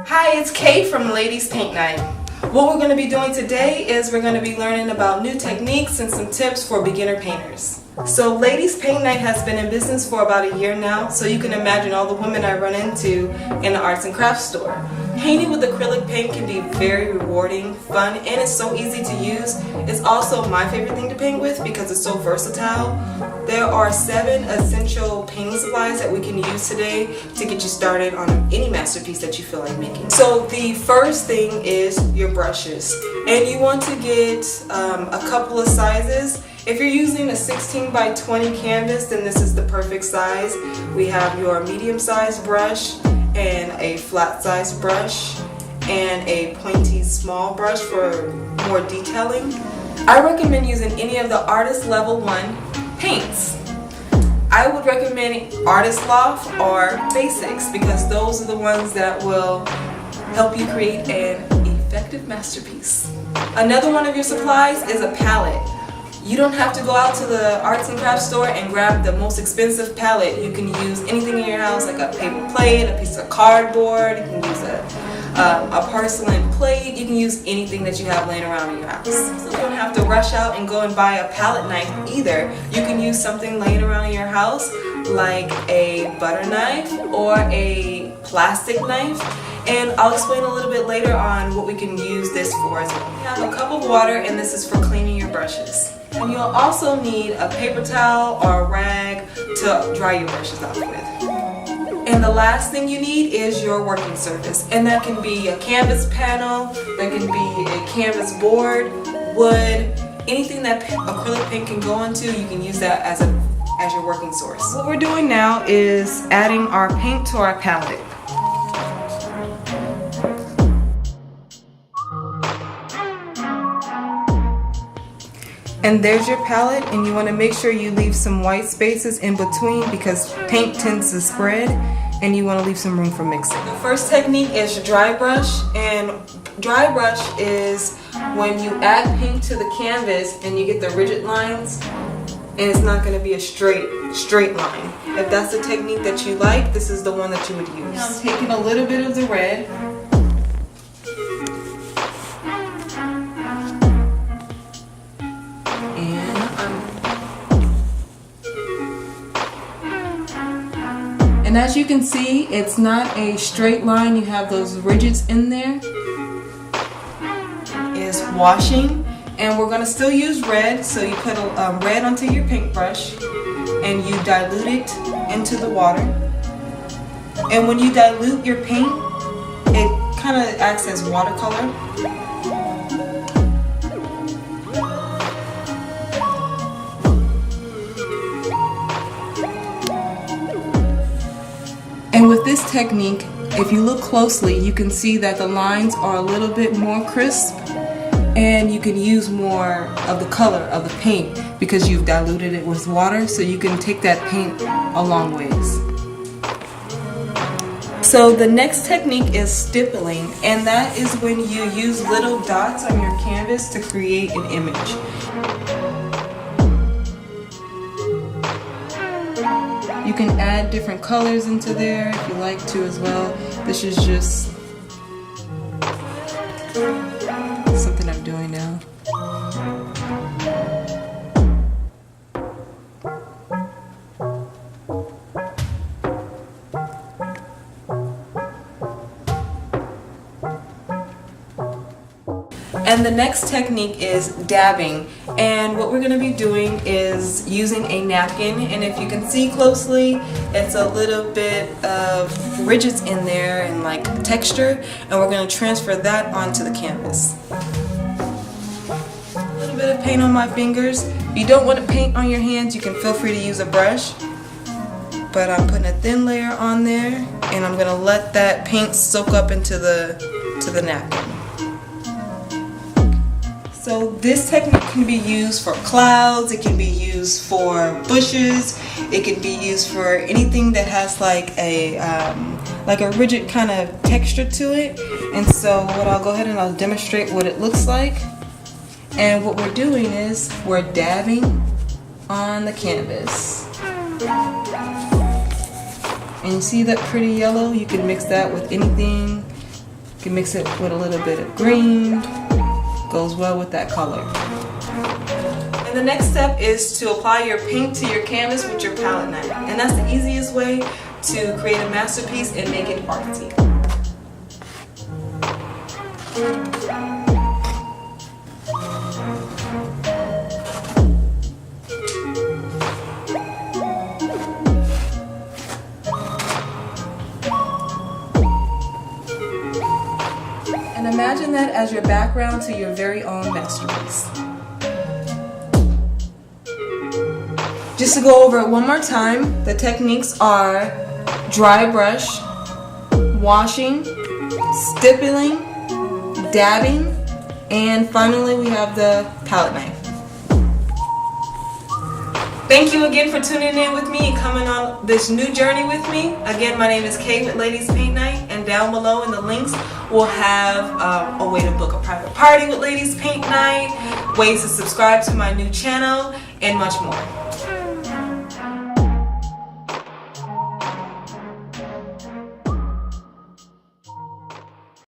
Hi, it's Kay from Ladies Paint Night. What we're going to be doing today is we're going to be learning about new techniques and some tips for beginner painters. So Ladies Paint Night has been in business for about a year now, so you can imagine all the women I run into in the arts and crafts store. Painting with acrylic paint can be very rewarding, fun, and it's so easy to use. It's also my favorite thing to paint with because it's so versatile. There are 7 essential painting supplies that we can use today to get you started on any masterpiece that you feel like making. So the first thing is your brushes, and you want to get a couple of sizes. If you're using a 16 by 20 canvas, then this is the perfect size. We have your medium-sized brush and a flat-sized brush and a pointy small brush for more detailing. I recommend using any of the Artist Level 1 paints. I would recommend Artist Loft or Basics because those are the ones that will help you create an effective masterpiece. Another one of your supplies is a palette. You don't have to go out to the arts and crafts store and grab the most expensive palette. You can use anything in your house, like a paper plate, a piece of cardboard, you can use a porcelain plate, you can use anything that you have laying around in your house. So you don't have to rush out and go and buy a palette knife either. You can use something laying around in your house like a butter knife or a plastic knife. And I'll explain a little bit later on what we can use this for as well. You have a cup of water, and this is for cleaning your brushes. And you'll also need a paper towel or a rag to dry your brushes off with. And the last thing you need is your working surface. And that can be a canvas panel, that can be a canvas board, wood, anything that acrylic paint can go into, you can use that as your working source. What we're doing now is adding our paint to our palette. And there's your palette, and you want to make sure you leave some white spaces in between because paint tends to spread and you want to leave some room for mixing. The first technique is your dry brush, and dry brush is when you add paint to the canvas and you get the rigid lines and it's not going to be a straight line. If that's the technique that you like, this is the one that you would use. Now I'm taking a little bit of the red. And as you can see, it's not a straight line. You have those ridges in there. Is washing, and we're going to still use red. So you put red onto your paintbrush and you dilute it into the water. And when you dilute your paint, it kind of acts as watercolor. And with this technique, if you look closely, you can see that the lines are a little bit more crisp, and you can use more of the color of the paint because you've diluted it with water, so you can take that paint a long ways. So the next technique is stippling, and that is when you use little dots on your canvas to create an image. You can add different colors into there if you like to as well. This is just something I'm doing now. And the next technique is dabbing, and what we're going to be doing is using a napkin, and if you can see closely, it's a little bit of ridges in there and like texture, and we're going to transfer that onto the canvas. A little bit of paint on my fingers. If you don't want to paint on your hands, you can feel free to use a brush, but I'm putting a thin layer on there, and I'm going to let that paint soak up into the napkin. So this technique can be used for clouds, it can be used for bushes, it can be used for anything that has like a rigid kind of texture to it. And so what I'll go ahead and I'll demonstrate what it looks like. And what we're doing is we're dabbing on the canvas. And you see that pretty yellow? You can mix that with anything You can mix it with a little bit of green. Goes well with that color. And the next step is to apply your paint to your canvas with your palette knife. And that's the easiest way to create a masterpiece and make it artsy. And imagine that as your background to your very own masterpiece. Just to go over it one more time, the techniques are dry brush, washing, stippling, dabbing, and finally we have the palette knife. Thank you again for tuning in with me and coming on this new journey with me. Again, my name is Kay with Ladies Paint Night, and down below in the links we'll have a way to book a private party with Ladies Paint Night, ways to subscribe to my new channel, and much more.